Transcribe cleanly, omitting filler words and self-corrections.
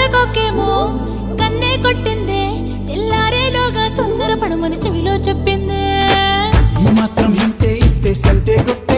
తోటకోకేమో కన్నే కొట్టిందే, తెల్లారేలోగా తొందర పడమని చెవిలో చెప్పిందే. ఈ మాత్రం ఇంటే ఇస్తే సంటే గొప్ప